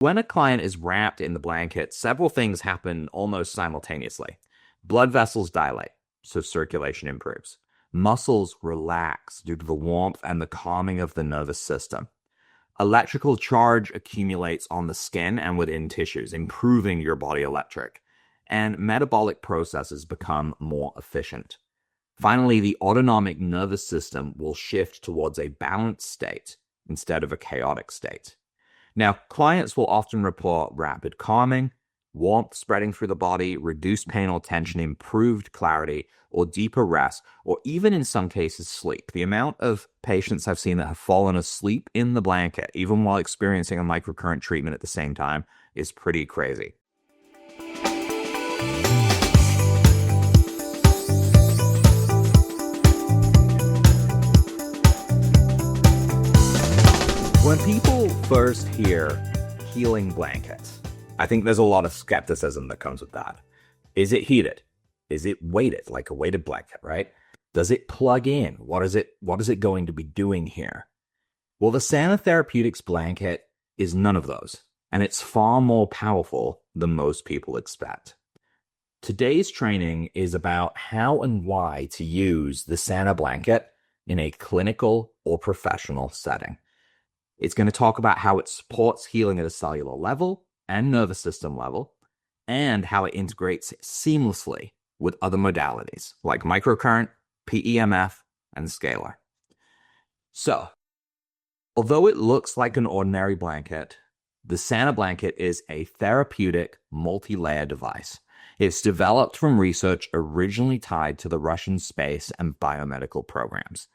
When a client is wrapped in the blanket, several things happen almost simultaneously. Blood vessels dilate, so circulation improves. Muscles relax due to the warmth and the calming of the nervous system. Electrical charge accumulates on the skin and within tissues, improving your body electric. And metabolic processes become more efficient. Finally, the autonomic nervous system will shift towards a balanced state instead of a chaotic state. Now, clients will often report rapid calming, warmth spreading through the body, reduced pain or tension, improved clarity, or deeper rest, or even in some cases, sleep. The amount of patients I've seen that have fallen asleep in the blanket, even while experiencing a microcurrent treatment at the same time, is pretty crazy. When people first hear healing blankets, I think there's a lot of skepticism that comes with that. Is it heated? Is it weighted, like a weighted blanket, right? Does it plug in? What is it going to be doing here? Well, the Sana Therapeutics Blanket is none of those, and it's far more powerful than most people expect. Today's training is about how and why to use the Sana Blanket in a clinical or professional setting. It's going to talk about how it supports healing at a cellular level and nervous system level, and how it integrates seamlessly with other modalities like microcurrent, PEMF, and scalar. So, although it looks like an ordinary blanket, the Sana Blanket is a therapeutic multi-layer device. It's developed from research originally tied to the Russian space and biomedical programs.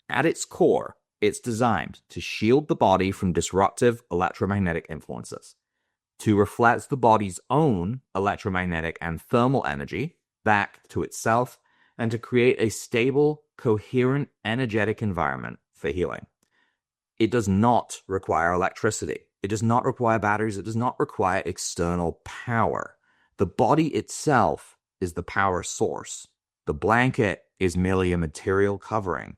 At its core, it's designed to shield the body from disruptive electromagnetic influences, to reflect the body's own electromagnetic and thermal energy back to itself, and to create a stable, coherent, energetic environment for healing. It does not require electricity. It does not require batteries. It does not require external power. The body itself is the power source. The blanket is merely a material covering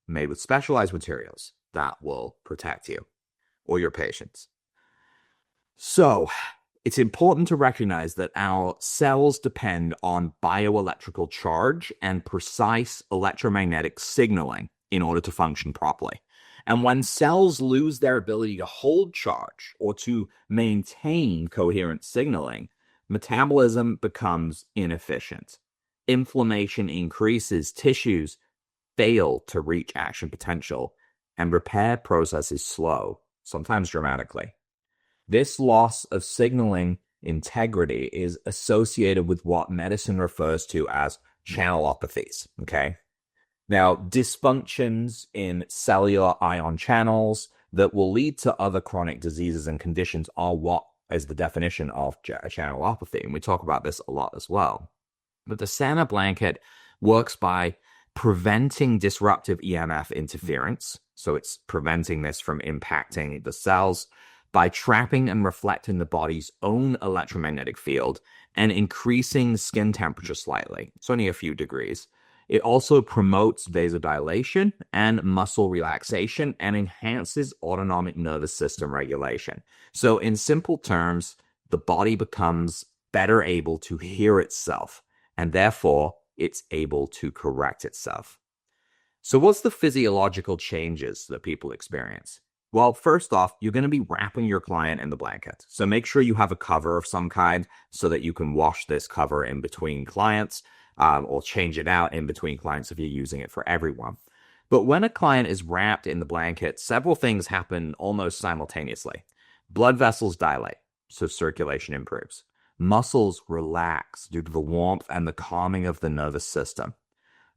made with specialized materials that will protect you or your patients. So, it's important to recognize that our cells depend on bioelectrical charge and precise electromagnetic signaling in order to function properly. And when cells lose their ability to hold charge or to maintain coherent signaling, metabolism becomes inefficient. Inflammation increases, tissues fail to reach action potential, and repair processes slow, sometimes dramatically. This loss of signaling integrity is associated with what medicine refers to as channelopathies, okay? Now, dysfunctions in cellular ion channels that will lead to other chronic diseases and conditions are what is the definition of channelopathy, and we talk about this a lot as well. But the Sana Blanket works by preventing disruptive EMF interference, so it's preventing this from impacting the cells, by trapping and reflecting the body's own electromagnetic field and increasing skin temperature slightly. It's only a few degrees. It also promotes vasodilation and muscle relaxation and enhances autonomic nervous system regulation. So in simple terms, the body becomes better able to hear itself, and therefore it's able to correct itself. So what's the physiological changes that people experience? Well, first off, you're going to be wrapping your client in the blanket. So make sure you have a cover of some kind so that you can wash this cover in between clients, or change it out in between clients if you're using it for everyone. But when a client is wrapped in the blanket, several things happen almost simultaneously. Blood vessels dilate, so circulation improves. Muscles relax due to the warmth and the calming of the nervous system.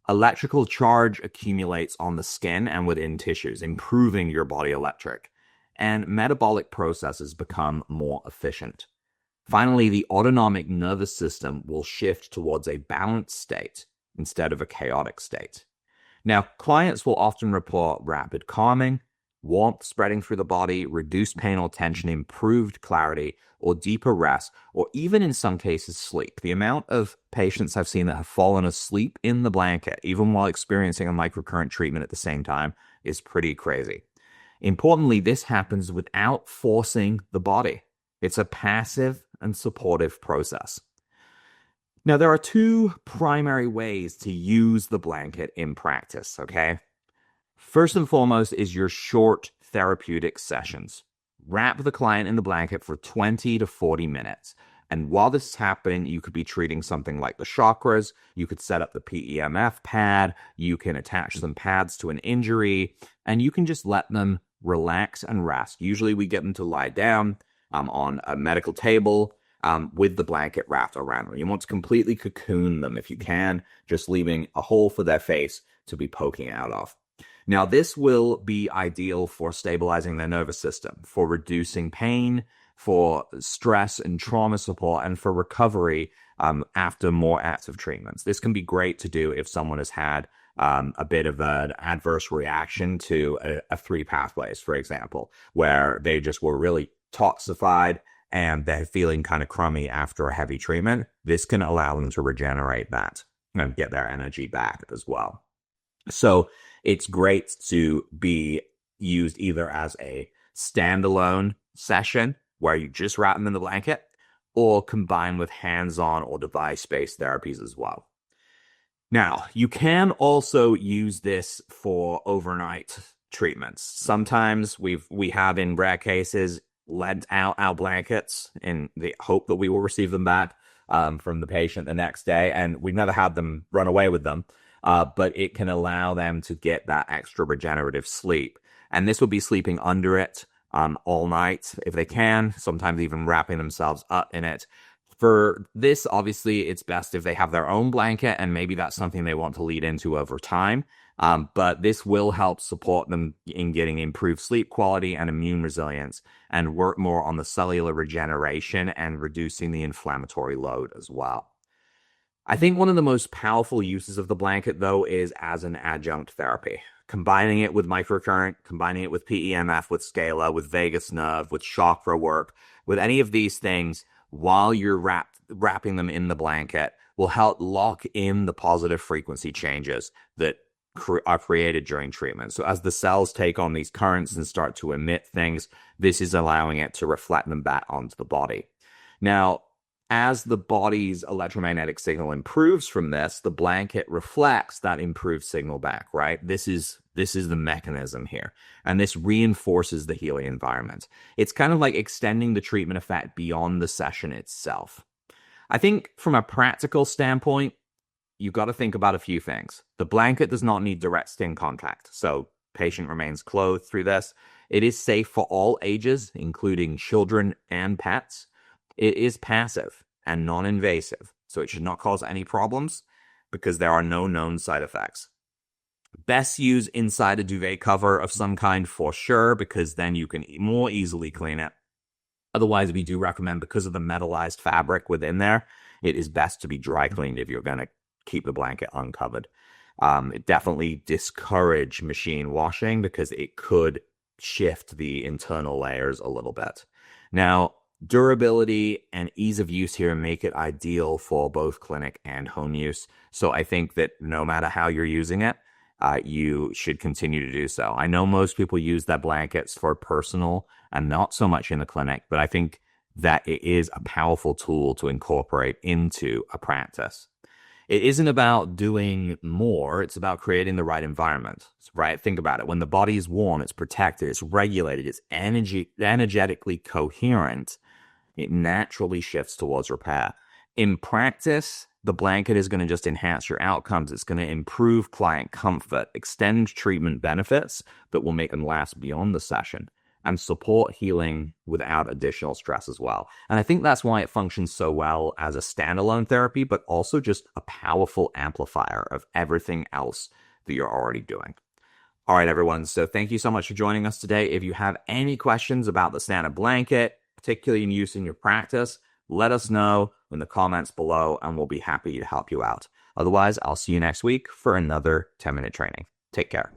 Electrical charge accumulates on the skin and within tissues, improving your body electric. And metabolic processes become more efficient. Finally, the autonomic nervous system will shift towards a balanced state instead of a chaotic state. Now, clients will often report rapid calming, warmth spreading through the body, reduced pain or tension, improved clarity, or deeper rest, or even in some cases, sleep. The amount of patients I've seen that have fallen asleep in the blanket, even while experiencing a microcurrent treatment at the same time, is pretty crazy. Importantly, this happens without forcing the body. It's a passive and supportive process. Now, there are two primary ways to use the blanket in practice, okay? First and foremost is your short therapeutic sessions. Wrap the client in the blanket for 20 to 40 minutes. And while this is happening, you could be treating something like the chakras. You could set up the PEMF pad. You can attach some pads to an injury, and you can just let them relax and rest. Usually we get them to lie down on a medical table with the blanket wrapped around them. You want to completely cocoon them if you can, just leaving a hole for their face to be poking out of. Now, this will be ideal for stabilizing their nervous system, for reducing pain, for stress and trauma support, and for recovery after more active treatments. This can be great to do if someone has had a bit of an adverse reaction to a 3 pathways, for example, where they just were really toxified and they're feeling kind of crummy after a heavy treatment. This can allow them to regenerate that and get their energy back as well. So it's great to be used either as a standalone session where you just wrap them in the blanket, or combined with hands-on or device-based therapies as well. Now, you can also use this for overnight treatments. Sometimes we have, in rare cases, lent out our blankets in the hope that we will receive them back from the patient the next day, and we've never had them run away with them. But it can allow them to get that extra regenerative sleep. And this will be sleeping under it all night if they can, sometimes even wrapping themselves up in it. For this, obviously, it's best if they have their own blanket, and maybe that's something they want to lead into over time. But this will help support them in getting improved sleep quality and immune resilience, and work more on the cellular regeneration and reducing the inflammatory load as well. I think one of the most powerful uses of the blanket, though, is as an adjunct therapy. Combining it with microcurrent, combining it with PEMF, with scalar, with vagus nerve, with chakra work, with any of these things, while you're wrapping them in the blanket, will help lock in the positive frequency changes that are created during treatment. So as the cells take on these currents and start to emit things, this is allowing it to reflect them back onto the body. Now, as the body's electromagnetic signal improves from this, the blanket reflects that improved signal back, right? This is the mechanism here. And this reinforces the healing environment. It's kind of like extending the treatment effect beyond the session itself. I think from a practical standpoint, you've got to think about a few things. The blanket does not need direct skin contact, so patient remains clothed through this. It is safe for all ages, including children and pets. It is passive and non-invasive, so it should not cause any problems because there are no known side effects. Best use inside a duvet cover of some kind for sure, because then you can more easily clean it. Otherwise, we do recommend, because of the metallized fabric within there, it is best to be dry cleaned if you're going to keep the blanket uncovered. It definitely discourage machine washing because it could shift the internal layers a little bit. Now, durability and ease of use here make it ideal for both clinic and home use. So I think that no matter how you're using it, you should continue to do so. I know most people use their blankets for personal and not so much in the clinic, but I think that it is a powerful tool to incorporate into a practice. It isn't about doing more. It's about creating the right environment, right? Think about it. When the body is warm, it's protected, it's regulated, it's energetically coherent. It naturally shifts towards repair. In practice, the blanket is going to just enhance your outcomes. It's going to improve client comfort, extend treatment benefits that will make them last beyond the session, and support healing without additional stress as well. And I think that's why it functions so well as a standalone therapy, but also just a powerful amplifier of everything else that you're already doing. All right, everyone. So thank you so much for joining us today. If you have any questions about the Sana blanket, particularly in use in your practice, let us know in the comments below, and we'll be happy to help you out. Otherwise, I'll see you next week for another 10-minute training. Take care.